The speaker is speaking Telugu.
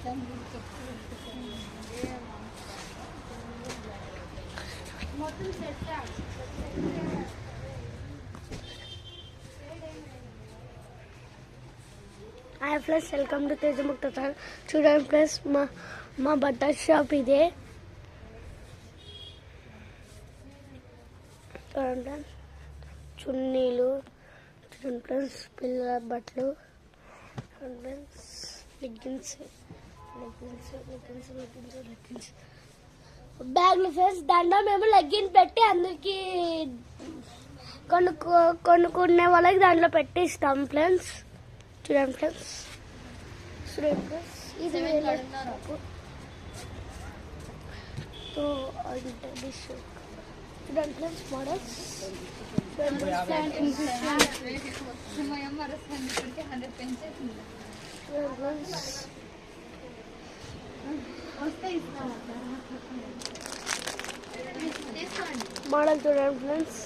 Hi friends, welcome to Tejamukta channel. చూడండి ఫ్రెండ్స్, మా బట్టల షాప్ ఇదే. చూడండి చున్నీలు, చూడండి ఫ్రెండ్స్, పిల్లల బట్టలు, చూడండి ఫ్రెండ్స్, లెగ్గిన్స్, బ్యాగ్లు ఫ్రెండ్స్. దాంట్లో మేము లెగ్గిన్ పెట్టి అందరికి కొనుక్కునే వాళ్ళకి దాంట్లో పెట్టి ఇస్తాం ఫ్రెండ్స్. చూడండి ఫ్రెండ్స్, ఇది చూడండి ఫ్రెండ్స్ మోడల్స్. మోడల్ చూడండి ఫ్రెండ్స్.